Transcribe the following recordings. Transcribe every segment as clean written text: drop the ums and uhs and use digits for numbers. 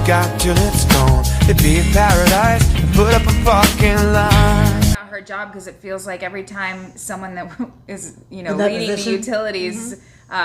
got till it's gone. It'd be a paradise and put up a parking lot. Her job, because it feels like every time someone that is, leading position? the utilities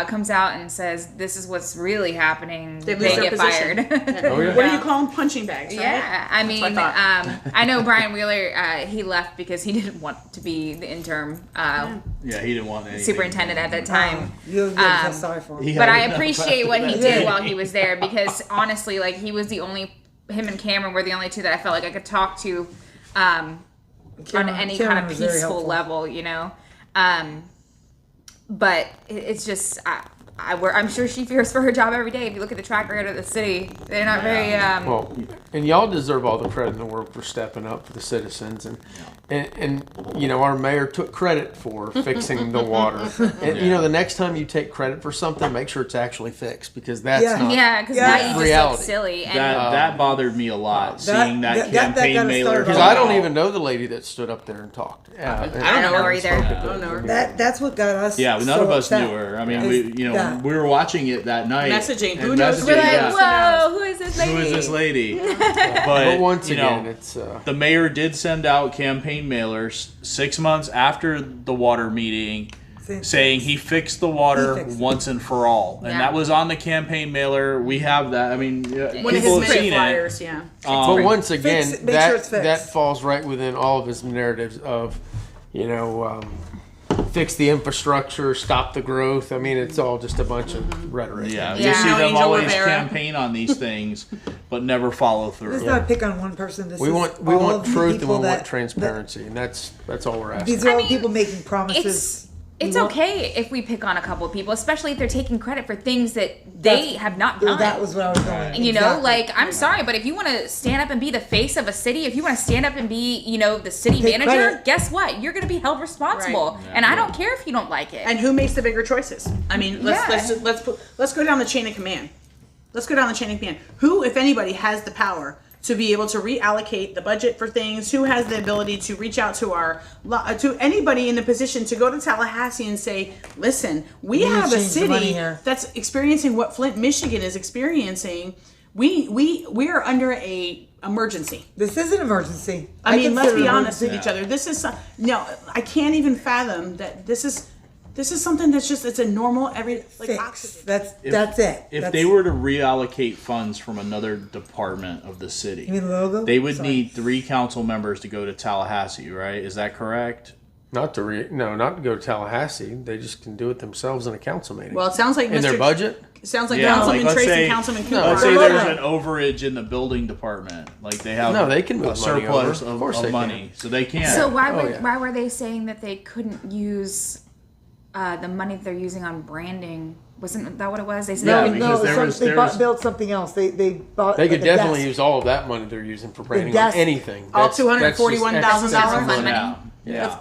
comes out and says this is what's really happening, they lose their get position. fired. Oh, yeah. What do you call them? Punching bags, right? Yeah, I mean, what I I know Brian Wheeler. He left because he didn't want to be the interim Yeah, he didn't want anything. superintendent at that time. You feel sorry for him. But I appreciate what he did while he was there, because honestly, like, he was the only, him and Cameron were the only two that I felt like I could talk to on any kind Cameron of was very peaceful helpful. level, But it's just, I'm sure she fears for her job every day. If you look at the track record of the city, they're not very. Well, and y'all deserve all the credit in the world for stepping up for the citizens, and our mayor took credit for fixing the water. And the next time you take credit for something, make sure it's actually fixed, because that's not. Yeah, because now you just reality. look silly. And That bothered me a lot, seeing that that campaign got us mailer. started. Because I don't even know the lady that stood up there and talked. I don't know her either. I don't know. That's what got us. Yeah, none so of us upset. knew her. I mean, Is we were watching it that night. Messaging. and Who knows? We're like, yeah. whoa, who is this lady? Who is this lady? But once again, it's the mayor did send out campaign mailers 6 months after the water meeting, saying he fixed the water He fixed it. once and for all, and Yeah. that was on the campaign mailer. We have that. I mean, One of people his have many seen flyers, yeah. but once again, Fix it, make sure it's fixed. that falls right within all of his narratives of, fix the infrastructure, stop the growth. I mean, it's all just a bunch of rhetoric. Yeah, Yeah. you'll see No them Angel always Rivera. campaign on these things, but never follow through. This is not a pick on one person. This We is want all of the truth, and we people want transparency, and that's all we're asking. These are all mean, people making promises. It's We want- okay if we pick on a couple of people, especially if they're taking credit for things that they have not done. That was what I was going. Exactly. Like, I'm sorry, but if you want to stand up and be the face of a city, if you want to stand up and be, the city Take manager, credit. guess what? You're going to be held responsible. Right. And I don't care if you don't like it. And who makes the bigger choices? I mean, Yeah. let's go down the chain of command. Let's go down the chain of command. Who, if anybody, has the power to be able to reallocate the budget for things? Who has the ability to reach out to to anybody in the position to go to Tallahassee and say, "Listen, we need to have a change the money city here." that's experiencing what Flint, Michigan is experiencing. We are under a emergency." This is an emergency. I mean, let's consider be it honest with emergency. each other. This is no, I can't even fathom that this is something that's just, it's a normal Fix. oxygen. That's it. If That's- they were to reallocate funds from another department of the city, You mean the logo? they would Sorry. need 3 council members to go to Tallahassee, right? Is that correct? Not to go to Tallahassee. They just can do it themselves in a council meeting. Well, it sounds like in their budget. It sounds like Yeah, Councilman let's Tracy, say- Councilman Cooper. Let's say No, there's no. an overage in the building department, like they have. No, they can a move money surplus over. Of course they of can. money, so they can. So why yeah. why were they saying that they couldn't use the money that they're using on branding? Wasn't that what it was? They said Yeah, they could because there was- they built something else. They bought. They could like a definitely desk. use all of that money they're using for branding on desk. anything. All That's just $241,000? extra Fund money? Yeah.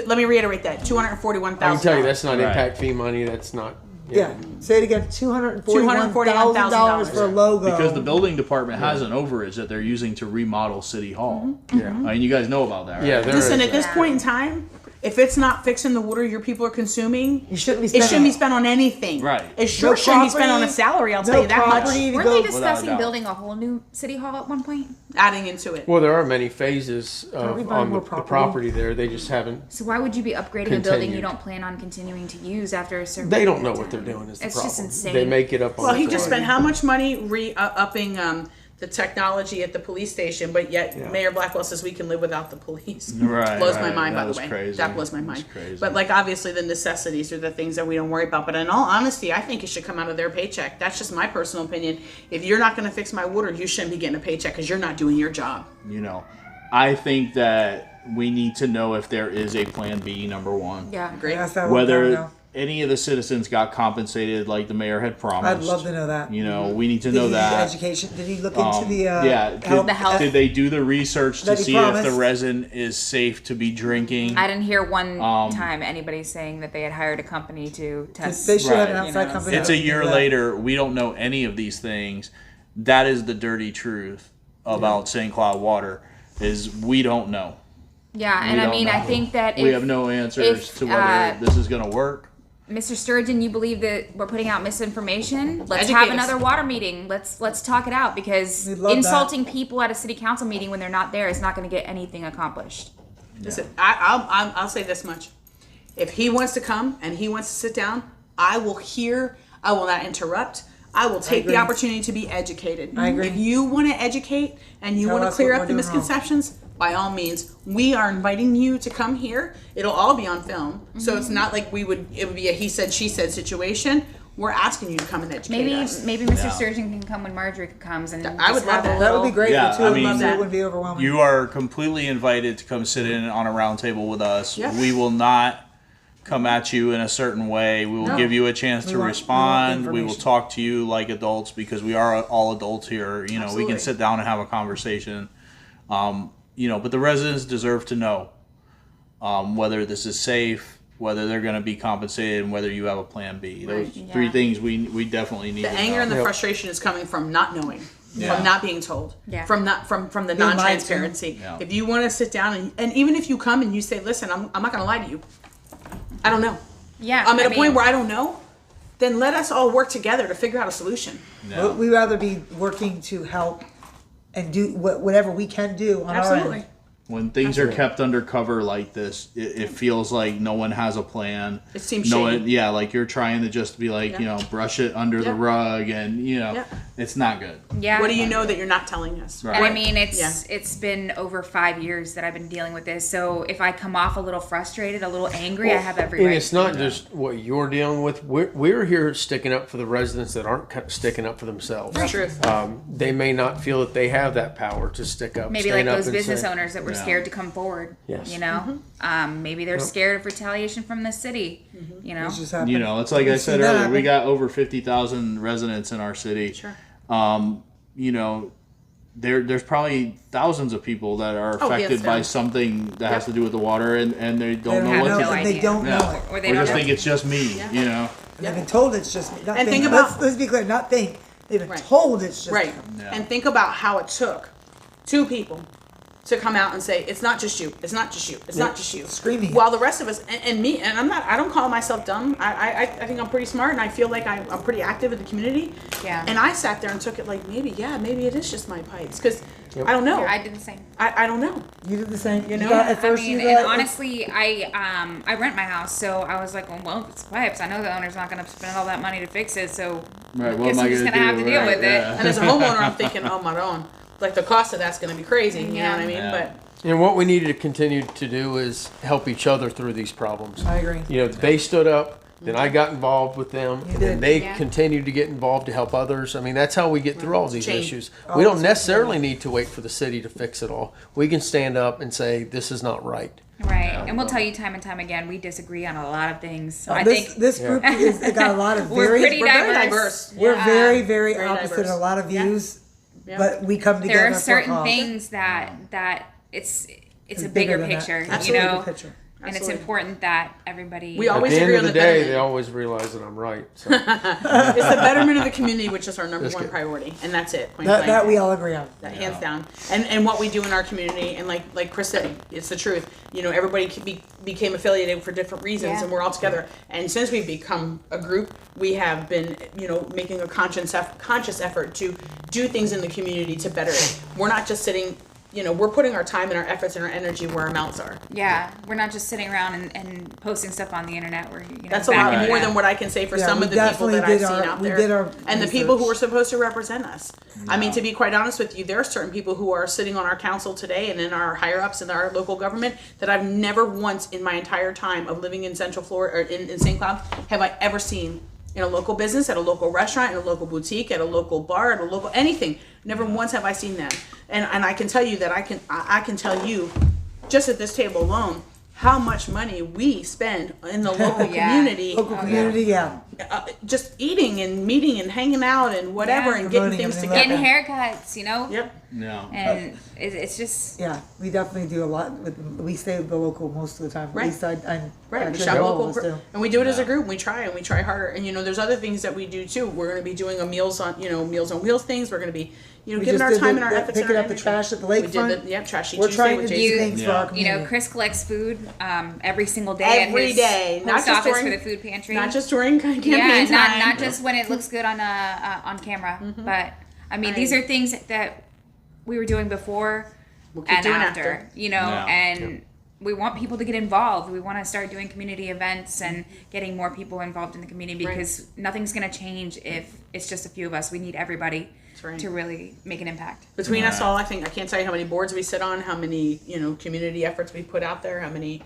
Let me reiterate that: $241,000. I can tell you that's not Right. impact fee money. That's not. Yeah. Say it again. $241,000 for a logo. Because the building department has an overage that they're using to remodel City Hall. Yeah. I mean, you guys know about that, right? Yeah, there Listen, is. at this point in time, if it's not fixing the water your people are consuming, You shouldn't be it spending shouldn't be it. spent on anything. Right. It sure No shouldn't be spent on a property, salary. I'll no tell you that much. property. Weren't go- they Without a discussing doubt. building a whole new city hall at one point? Adding into it. Well, there are many phases we of, buy on more the property? property there. They just haven't. So why would you be upgrading a building you Continued. don't plan on continuing to use after a certain? They don't period know of what they're time? doing. Is the It's problem? just insane. They make it up. Well, on he the just fly. spent how much money upping the technology at the police station, but yet Yeah. Mayor Blackwell says we can live without the police. Right, Blows my right. mind, That by the was way. crazy. That blows my That's mind. crazy. But like obviously the necessities are the things that we don't worry about. But in all honesty, I think it should come out of their paycheck. That's just my personal opinion. If you're not going to fix my water, you shouldn't be getting a paycheck because you're not doing your job. I think that we need to know if there is a plan B, number one. Yeah. Agree? Yes, I want to Whether know. any of the citizens got compensated like the mayor had promised. I'd love to know that. We need to Did know he do that. Education. Did he look into the Yeah. The health. Did they do the research to That he see if the promised? resin is safe to be drinking? I didn't hear one time anybody saying that they had hired a company to test. They should have an Right. outside company. It's to a do year that. later. We don't know any of these things. That is the dirty truth about St. Cloud water. Is we don't know. Yeah, We and I don't mean, I know. think that We have no answers if, to whether this is going to work. Mr. Sturgeon, you believe that we're putting out misinformation? Let's Educate have us. another water meeting. Let's talk it out, because We'd love that. insulting people at a city council meeting when they're not there is not going to get anything accomplished. Listen, I'll say this much. If he wants to come and he wants to sit down, I will hear. I will not interrupt. I will take the agree. opportunity to be educated. I agree. If you want to educate and you Tell want to us clear what up the we're doing wrong. misconceptions, by all means, we are inviting you to come here. It'll all be on film, so it's not like it would be a he said she said situation. We're asking you to come and educate us. Maybe Mr. Sturgeon can come when Marjorie comes, and I would just love have a that. That would little- be great. Yeah, the two I of mean- them, so Love it wouldn't be overwhelming. You are completely invited to come sit in on a round table with us. Yeah. We will not come at you in a certain way. We will No. give you a chance to We want respond. We will information. talk to you like adults, because we are all adults here. You know, we Absolutely. can sit down and have a conversation. But the residents deserve to know whether this is safe, whether they're going to be compensated, and whether you have a plan B. Those three Yeah. things we definitely need The to anger know. and the frustration is coming from not knowing, Yeah. from not being told, Yeah. from the Being lied to. non-transparency. Yeah. If you want to sit down and even if you come and you say, "Listen, I'm not going to lie to you. I don't know. Yeah, I'm at I a point mean- where I don't know." Then let us all work together to figure out a solution. Yeah. We'd rather be working to help and do whatever we can do on our Absolutely. end. When things are kept undercover like this, it feels like no one has a plan. It seems no shady. one, yeah, like you're trying to just be like, Yeah. brush it under the Yeah. rug, and Yeah. it's not good. Yeah. What do you know that you're not telling us? Right. And I mean, Yeah. it's been over 5 years that I've been dealing with this. So if I come off a little frustrated, a little angry, I have every And right. it's not just what you're dealing with. We're here sticking up for the residents that aren't sticking up for themselves. That's truth. They may not feel that they have that power to stick up. Maybe like stand up those and business say- owners that were Yeah. scared to come forward. Yes. You know, maybe they're scared of retaliation from the city. You know, It's just happened. It's like I We've said seen that earlier, we happen. got over 50,000 residents in our city. Sure. There's probably thousands of people that are Oh, affected hands by down. something that has to do with the water, and they They don't don't know have what no, to no do. and they idea. don't know Yeah. it. or they Or don't just know. think it's just me, And they've been told it's just me. Not And think let's, about- let's be clear, not think. They've been Right. told it's just Right. them. Yeah. And think about how it took two people to come out and say, "It's not just you. It's not just you. It's not just you." Screaming it. While the rest of us and me, and I don't call myself dumb. I think I'm pretty smart, and I feel like I'm pretty active in the community. Yeah. And I sat there and took it like maybe it is just my pipes, because I don't know. I did the same. I don't know. You did the same. You know? got, at I first mean, you and got, honestly, I rent my house, so I was like, well, it's pipes. I know the owner's not going to spend all that money to fix it, so Right, I what guess am I I'm just gonna gonna have do? to deal Right, with yeah. it. And as a homeowner, I'm thinking, oh my own, like the cost of that's going to be crazy. You know what I mean? Yeah. But And what we need to continue to do is help each other through these problems. I agree. They stood up, then I got involved with them, You and did. then they Yeah. continued to get involved to help others. I mean, that's how we get through all these Change. issues. Oh, We don't it's- necessarily need to wait for the city to fix it all. We can stand up and say, this is not right. Right, and we'll tell you time and time again, we disagree on a lot of things. So I this think this group is they got a lot of we're very pretty we're very diverse. diverse. we're Yeah. very Very opposite diverse. in a lot of Yeah. views, Yeah. but we come together. there are for a certain cause. things that it's a bigger bigger than that. picture, Absolutely. you know, Bigger picture. and it's Absolutely. important that everybody. We At always the end agree of on the the day, betterment. they always realize that I'm right. So. It's the betterment of the community, which is our number That's one good. priority, and that's it. Point That, blank. that we all agree on. That hands down. And what we do in our community, and like Chris said, it's the truth. Everybody became affiliated for different reasons, Yeah. and we're all together. And since we've become a group, we have been, making a conscious effort to do things in the community to better it. We're not just sitting. We're putting our time and our efforts and our energy where our mouths are. Yeah, we're not just sitting around and posting stuff on the internet. We're That's a lot backing it more up. than what I can say for Yeah, some we of the people definitely that I've did seen our- out we there, did our and the people who research. are supposed to represent us. I mean, to be quite honest with you, there are certain people who are sitting on our council today and in our higher ups in our local government that I've never once in my entire time of living in Central Florida or in St. Cloud have I ever seen in a local business, at a local restaurant, in a local boutique, at a local bar, at a local anything. Never once have I seen them. And I can tell you that I can tell you, just at this table alone, how much money we spend in the local Yeah. community Local community, yeah. just eating and meeting and hanging out and whatever Yeah. and getting Promoting things everything together. Getting haircuts, you know? Yep. Yeah. And it's just, Yeah, we definitely do a lot we stay with the local most of the time. Right. At least I'm Right, we sure shop all of local, us do. and we do it as a Yeah. group. We try and we try harder. And there's other things that we do too. We're going to be doing a Meals on Wheels things. We're going to be, We giving just our did time the- and our the efforts. and picking our up the energy. trash at the We did lakefront. Trashy We're Tuesday trying with to do Jason. things for Yeah. our you community. know, Chris collects food every single day at Every his day, not post just office during- for the food pantry. Not just during campaign yeah, time. not just when it looks good on camera, but I mean, these are things that we were doing before We'll keep and doing after, you know, Yeah. and we want people to get involved. We want to start doing community events and getting more people involved in the community because nothing's going to change if it's just a few of us. We need everybody right. to really make an impact. Between us all, I can't tell you how many boards we sit on, how many, community efforts we put out there, how many,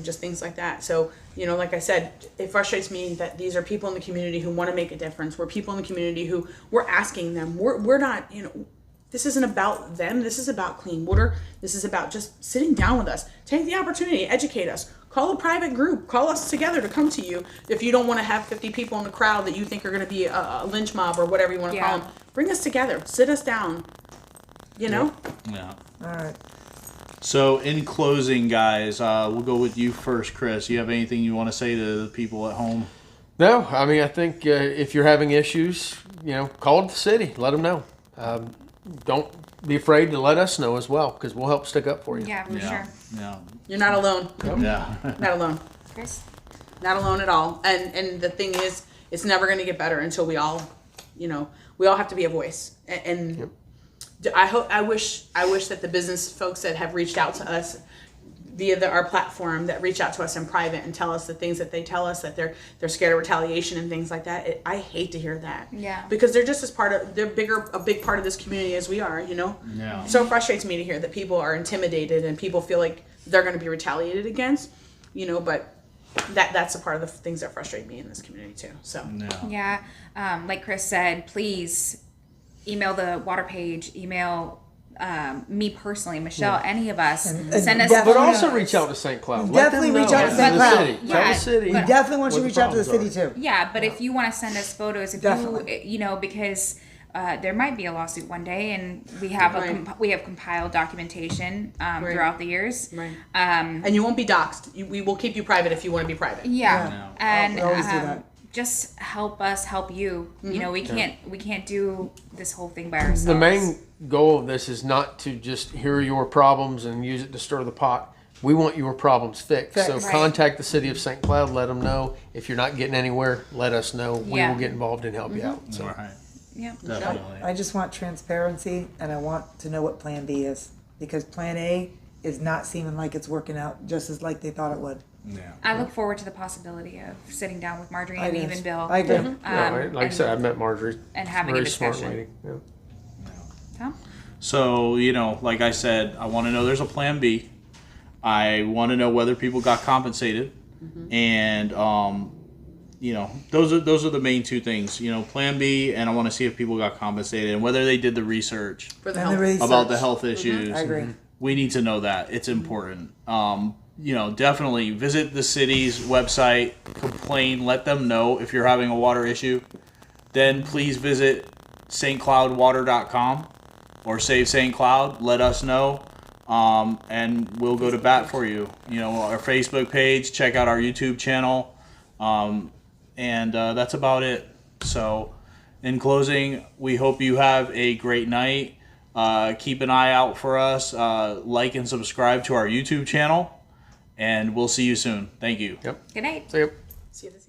just things like that. So, like I said, it frustrates me that these are people in the community who want to make a difference. We're people in the community who we're asking them. We're not, this isn't about them. This is about clean water. This is about just sitting down with us. Take the opportunity, educate us. Call a private group. Call us together to come to you. If you don't want to have 50 people in the crowd that you think are going to be a lynch mob or whatever you want to call them, bring us together. Sit us down. Yeah. All right. So in closing, guys, we'll go with you first, Chris. You have anything you want to say to the people at home? No, I mean, I think if you're having issues, call the city. Let them know. Don't be afraid to let us know as well, because we'll help stick up for you. Yeah, for sure. Yeah. You're not alone. Yeah. Not alone. Chris? Not alone at all. And the thing is, it's never going to get better until we all, we all have to be a voice. And I wish that the business folks that have reached out to us via our platform, that reach out to us in private and tell us the things that they tell us, that they're scared of retaliation and things like that. I hate to hear that. Yeah. Because they're just they're a big part of this community as we are, Yeah. So it frustrates me to hear that people are intimidated and people feel like they're going to be retaliated against, but that's a part of the things that frustrate me in this community too. So Yeah. Like Chris said, please email the water page, email me personally, Michelle, any of us. And Send us definitely- But photos. also reach out to St. Cloud. Definitely reach out to Tell St. the Cloud. city. Tell Yeah, the city. We definitely want you to what reach the out to the problems city are. too. Yeah, but if you want to send us photos, if Definitely. because there might be a lawsuit one day, and we have we have compiled documentation throughout the years. Right. And you won't be doxxed. We will keep you private if you want to be private. Yeah, and We always do that. just help us help you. You know, we can't do this whole thing by ourselves. The main goal of this is not to just hear your problems and use it to stir the pot. We want your problems fixed. So Fixed. Right. contact the city of St. Cloud, let them know. If you're not getting anywhere, let us know. We Yeah. will get involved and help you out. So. All right. Yeah. Definitely. I just want transparency, and I want to know what Plan B is, because Plan A is not seeming like it's working out just as like they thought it would. Yeah. I look forward to the possibility of sitting down with Marjorie and even Bill. I agree. Yeah, right. Like I and- said, I met Marjorie. and having a Very smart discussion. lady. Yeah. Tom? So, like I said, I want to know there's a plan B. I want to know whether people got compensated. And, those are the main two things, plan B, and I want to see if people got compensated and whether they did the research For the And help. the research. about the health issues. I agree. We need to know that. It's important. Definitely visit the city's website, complain, let them know if you're having a water issue. Then please visit stcloudwater.com or Save St. Cloud. Let us know, and we'll go to bat for you. Our Facebook page, check out our YouTube channel, and that's about it. So, in closing, we hope you have a great night. Keep an eye out for us. Like and subscribe to our YouTube channel, and we'll see you soon. Thank you. Yep. Good night. See ya. See you this